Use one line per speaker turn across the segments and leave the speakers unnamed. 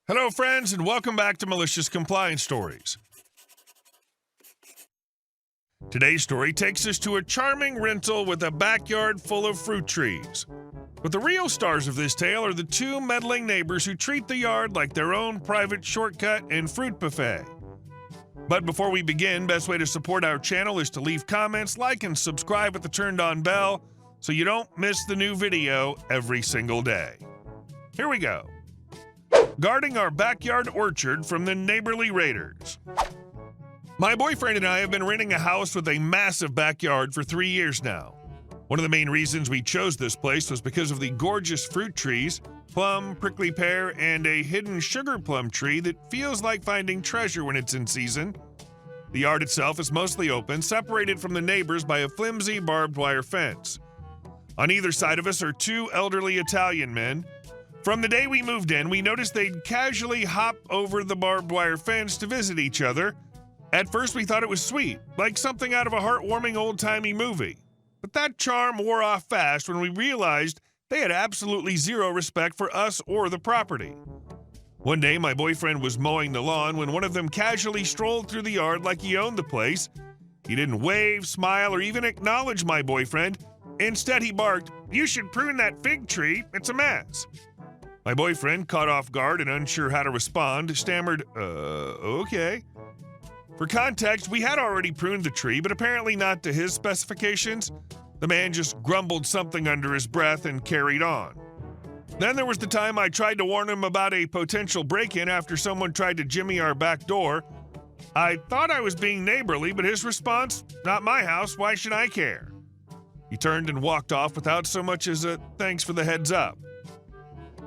Hello, friends, and welcome back to Malicious Compliance Stories. Today's story takes us to a charming rental with a backyard full of fruit trees. But the real stars of this tale are the two meddling neighbors who treat the yard like their own private shortcut and fruit buffet. But before we begin, best way to support our channel is to leave comments, like, and subscribe with the turned-on bell so you don't miss the new video every single day. Here we go. Guarding our backyard orchard from the neighborly raiders. My boyfriend and I have been renting a house with a massive backyard for 3 years now. One of the main reasons we chose this place was because of the gorgeous fruit trees, plum, prickly pear, and a hidden sugar plum tree that feels like finding treasure when it's in season. The yard itself is mostly open, separated from the neighbors by a flimsy barbed wire fence. On either side of us are two elderly Italian men. From the day we moved in, we noticed they'd casually hop over the barbed wire fence to visit each other. At first, we thought it was sweet, like something out of a heartwarming old-timey movie. But that charm wore off fast when we realized they had absolutely zero respect for us or the property. One day, my boyfriend was mowing the lawn when one of them casually strolled through the yard like he owned the place. He didn't wave, smile, or even acknowledge my boyfriend. Instead, he barked, "You should prune that fig tree, it's a mess." My boyfriend, caught off guard and unsure how to respond, stammered, okay. For context, we had already pruned the tree, but apparently not to his specifications. The man just grumbled something under his breath and carried on. Then there was the time I tried to warn him about a potential break-in after someone tried to jimmy our back door. I thought I was being neighborly, but his response, "Not my house, why should I care?" He turned and walked off without so much as a thanks for the heads up.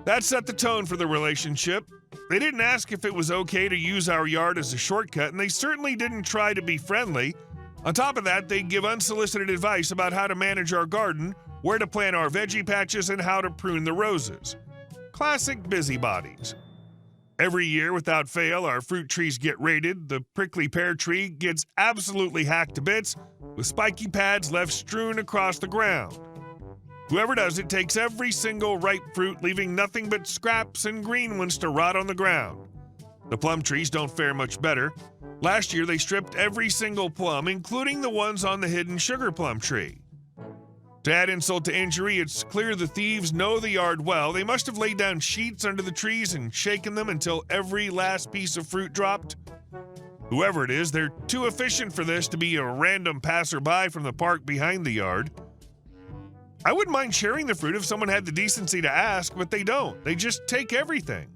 That set the tone for the relationship. They didn't ask if it was okay to use our yard as a shortcut, and they certainly didn't try to be friendly. On top of that, they'd give unsolicited advice about how to manage our garden, where to plant our veggie patches, and how to prune the roses. Classic busybodies. Every year, without fail, our fruit trees get raided. The prickly pear tree gets absolutely hacked to bits, with spiky pads left strewn across the ground. Whoever does it takes every single ripe fruit, leaving nothing but scraps and green ones to rot on the ground. The plum trees don't fare much better. Last year, they stripped every single plum, including the ones on the hidden sugar plum tree. To add insult to injury, it's clear the thieves know the yard well. They must have laid down sheets under the trees and shaken them until every last piece of fruit dropped. Whoever it is, they're too efficient for this to be a random passerby from the park behind the yard. I wouldn't mind sharing the fruit if someone had the decency to ask, but they don't. They just take everything.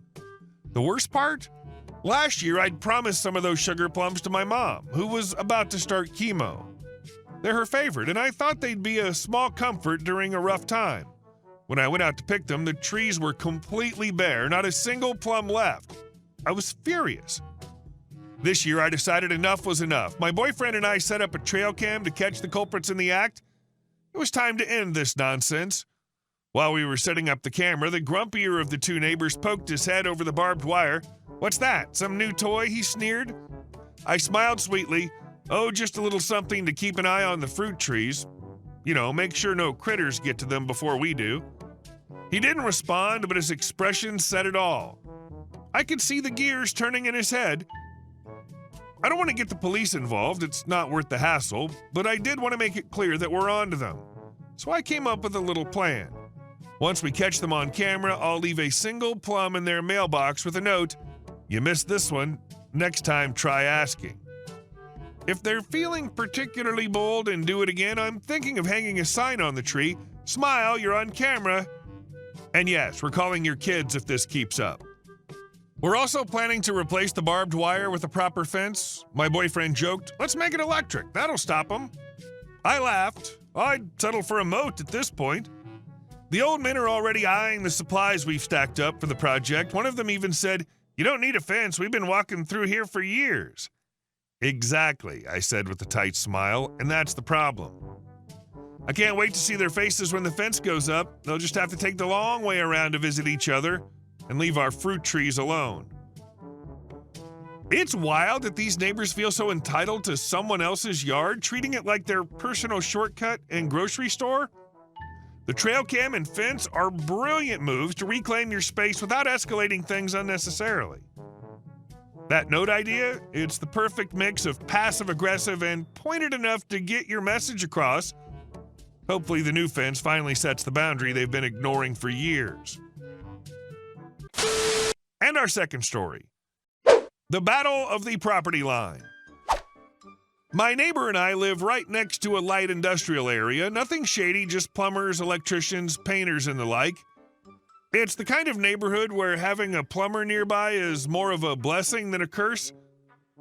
The worst part? Last year, I'd promised some of those sugar plums to my mom, who was about to start chemo. They're her favorite, and I thought they'd be a small comfort during a rough time. When I went out to pick them, the trees were completely bare, not a single plum left. I was furious. This year, I decided enough was enough. My boyfriend and I set up a trail cam to catch the culprits in the act. It was time to end this nonsense. While we were setting up the camera, the grumpier of the two neighbors poked his head over the barbed wire. "What's that, some new toy?" he sneered. I smiled sweetly. "Oh, just a little something to keep an eye on the fruit trees. You know, make sure no critters get to them before we do." He didn't respond, but his expression said it all. I could see the gears turning in his head. I don't want to get the police involved, it's not worth the hassle, but I did want to make it clear that we're on to them. So I came up with a little plan. Once we catch them on camera, I'll leave a single plum in their mailbox with a note, "You missed this one, next time try asking." If they're feeling particularly bold and do it again, I'm thinking of hanging a sign on the tree, "Smile, you're on camera." And yes, we're calling your kids if this keeps up. We're also planning to replace the barbed wire with a proper fence. My boyfriend joked, "Let's make it electric, that'll stop them." I laughed. I'd settle for a moat at this point. The old men are already eyeing the supplies we've stacked up for the project. One of them even said, "You don't need a fence, we've been walking through here for years." Exactly, I said with a tight smile, and that's the problem. I can't wait to see their faces when the fence goes up. They'll just have to take the long way around to visit each other and leave our fruit trees alone. It's wild that these neighbors feel so entitled to someone else's yard, treating it like their personal shortcut and grocery store. The trail cam and fence are brilliant moves to reclaim your space without escalating things unnecessarily. That note idea, it's the perfect mix of passive-aggressive and pointed enough to get your message across. Hopefully the new fence finally sets the boundary they've been ignoring for years. And our second story. The Battle of the Property Line. My neighbor and I live right next to a light industrial area. Nothing shady, just plumbers, electricians, painters, and the like. It's the kind of neighborhood where having a plumber nearby is more of a blessing than a curse.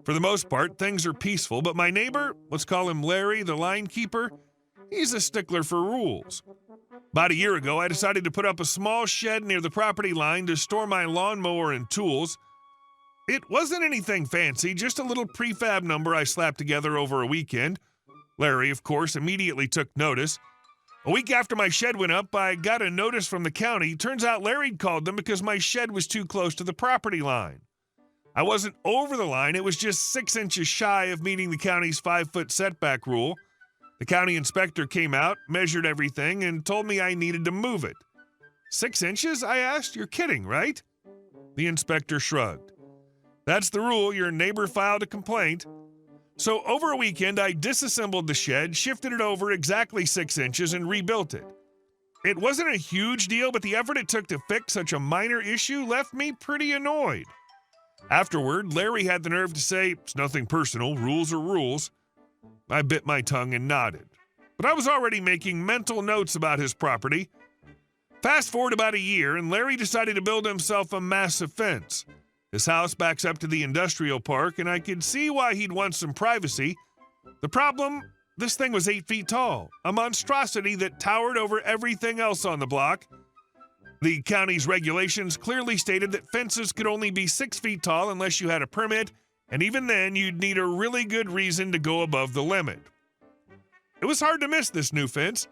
For the most part, things are peaceful, but my neighbor, let's call him Larry, the line keeper, he's a stickler for rules. About a year ago, I decided to put up a small shed near the property line to store my lawnmower and tools. It wasn't anything fancy, just a little prefab number I slapped together over a weekend. Larry, of course, immediately took notice. A week after my shed went up, I got a notice from the county. Turns out Larry'd called them because my shed was too close to the property line. I wasn't over the line, it was just 6 inches shy of meeting the county's 5-foot setback rule. The county inspector came out, measured everything, and told me I needed to move it. 6 inches? I asked. You're kidding, right? The inspector shrugged. That's the rule. Your neighbor filed a complaint. So over a weekend, I disassembled the shed, shifted it over exactly 6 inches, and rebuilt it. It wasn't a huge deal, but the effort it took to fix such a minor issue left me pretty annoyed. Afterward, Larry had the nerve to say, "It's nothing personal, rules are rules." I bit my tongue and nodded. But I was already making mental notes about his property. Fast forward about a year, and Larry decided to build himself a massive fence. His house backs up to the industrial park, and I could see why he'd want some privacy. The problem? This thing was 8 feet tall, a monstrosity that towered over everything else on the block. The county's regulations clearly stated that fences could only be 6 feet tall unless you had a permit, and even then you'd need a really good reason to go above the limit. It was hard to miss this new fence.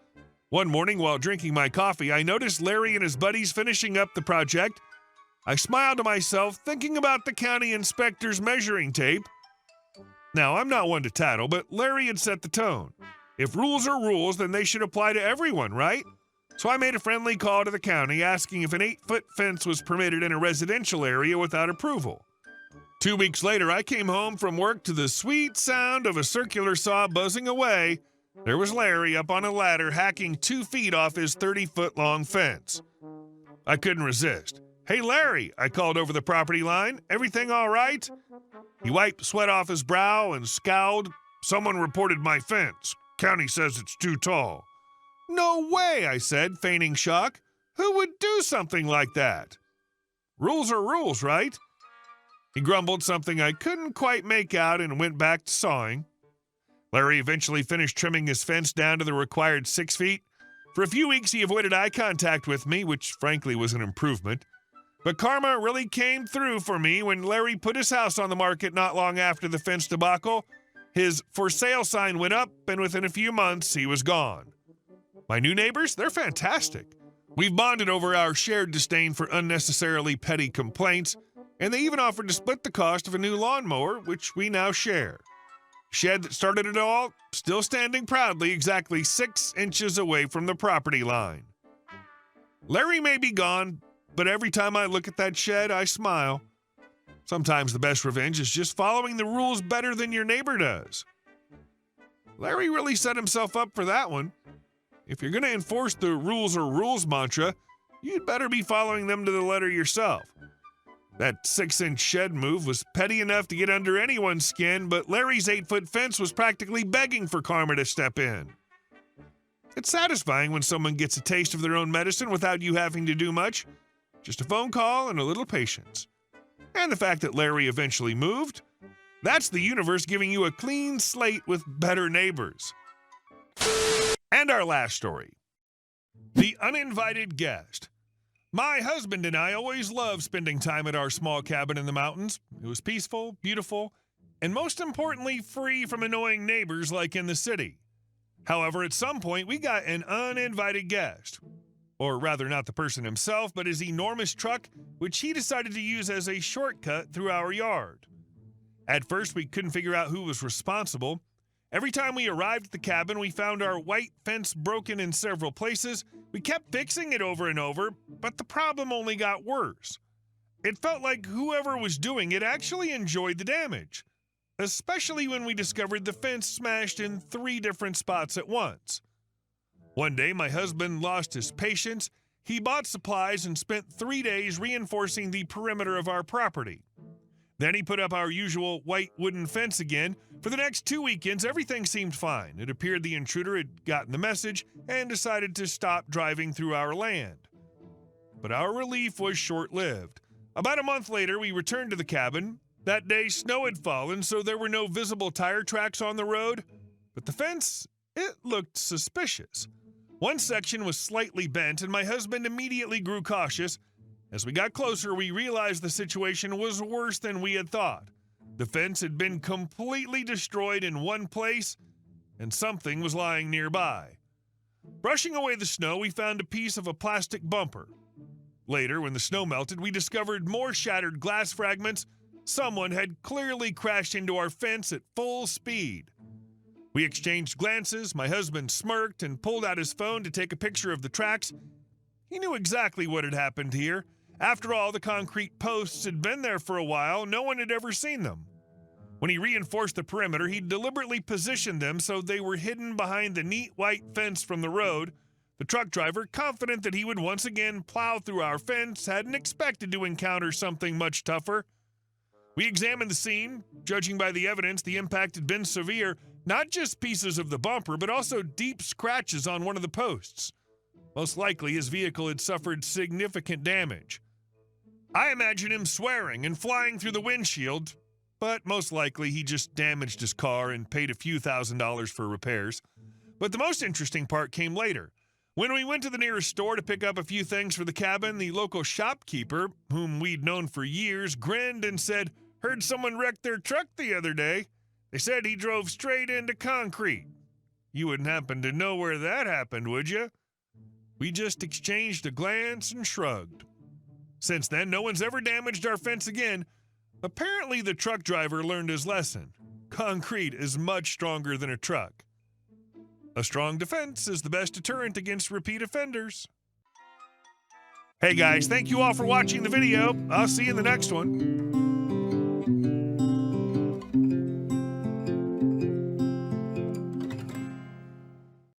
One morning while drinking my coffee, I noticed Larry and his buddies finishing up the project. I smiled to myself, thinking about the county inspector's measuring tape. Now, I'm not one to tattle, but Larry had set the tone. If rules are rules, then they should apply to everyone, right? So I made a friendly call to the county asking if an 8-foot fence was permitted in a residential area without approval. 2 weeks later, I came home from work to the sweet sound of a circular saw buzzing away. There was Larry up on a ladder hacking 2 feet off his 30-foot-long fence. I couldn't resist. "Hey, Larry," I called over the property line. "Everything all right?" He wiped sweat off his brow and scowled. "Someone reported my fence. County says it's too tall." "No way," I said, feigning shock. "Who would do something like that?" "Rules are rules, right?" He grumbled something I couldn't quite make out and went back to sawing. Larry eventually finished trimming his fence down to the required 6 feet. For a few weeks, he avoided eye contact with me, which frankly was an improvement. But karma really came through for me when Larry put his house on the market not long after the fence debacle. His for sale sign went up, and within a few months, he was gone. My new neighbors, they're fantastic. We've bonded over our shared disdain for unnecessarily petty complaints, and they even offered to split the cost of a new lawnmower, which we now share. Shed that started it all, still standing proudly exactly 6 inches away from the property line. Larry may be gone, but every time I look at that shed, I smile. Sometimes the best revenge is just following the rules better than your neighbor does. Larry really set himself up for that one. If you're going to enforce the rules are rules mantra, you'd better be following them to the letter yourself. That 6-inch shed move was petty enough to get under anyone's skin, but Larry's 8-foot fence was practically begging for karma to step in. It's satisfying when someone gets a taste of their own medicine without you having to do much. Just a phone call and a little patience. And the fact that Larry eventually moved, that's the universe giving you a clean slate with better neighbors. And our last story. The uninvited guest. My husband and I always loved spending time at our small cabin in the mountains. It was peaceful, beautiful, and most importantly, free from annoying neighbors like in the city. However, at some point, we got an uninvited guest. Or rather, not the person himself, but his enormous truck, which he decided to use as a shortcut through our yard. At first, we couldn't figure out who was responsible. Every time we arrived at the cabin, we found our white fence broken in several places. We kept fixing it over and over, but the problem only got worse. It felt like whoever was doing it actually enjoyed the damage, especially when we discovered the fence smashed in 3 different spots at once. One day, my husband lost his patience. He bought supplies and spent 3 days reinforcing the perimeter of our property. Then he put up our usual white wooden fence again. For the next 2 weekends, everything seemed fine. It appeared the intruder had gotten the message and decided to stop driving through our land. But our relief was short-lived. About a month later, we returned to the cabin. That day, snow had fallen, so there were no visible tire tracks on the road. But the fence, it looked suspicious. One section was slightly bent, and my husband immediately grew cautious. As we got closer, we realized the situation was worse than we had thought. The fence had been completely destroyed in one place, and something was lying nearby. Brushing away the snow, we found a piece of a plastic bumper. Later, when the snow melted, we discovered more shattered glass fragments. Someone had clearly crashed into our fence at full speed. We exchanged glances. My husband smirked and pulled out his phone to take a picture of the tracks. He knew exactly what had happened here. After all, the concrete posts had been there for a while. No one had ever seen them. When he reinforced the perimeter, he deliberately positioned them so they were hidden behind the neat white fence from the road. The truck driver, confident that he would once again plow through our fence, hadn't expected to encounter something much tougher. We examined the scene. Judging by the evidence, the impact had been severe. Not just pieces of the bumper, but also deep scratches on one of the posts. Most likely, his vehicle had suffered significant damage. I imagine him swearing and flying through the windshield, but most likely he just damaged his car and paid a few $1,000s for repairs. But the most interesting part came later. When we went to the nearest store to pick up a few things for the cabin, the local shopkeeper, whom we'd known for years, grinned and said, "Heard someone wrecked their truck the other day. They said he drove straight into concrete." You wouldn't happen to know where that happened, would you? We just exchanged a glance and shrugged. Since then, no one's ever damaged our fence again. Apparently, the truck driver learned his lesson. Concrete is much stronger than a truck. A strong defense is the best deterrent against repeat offenders. Hey guys, thank you all for watching the video. I'll see you in the next one.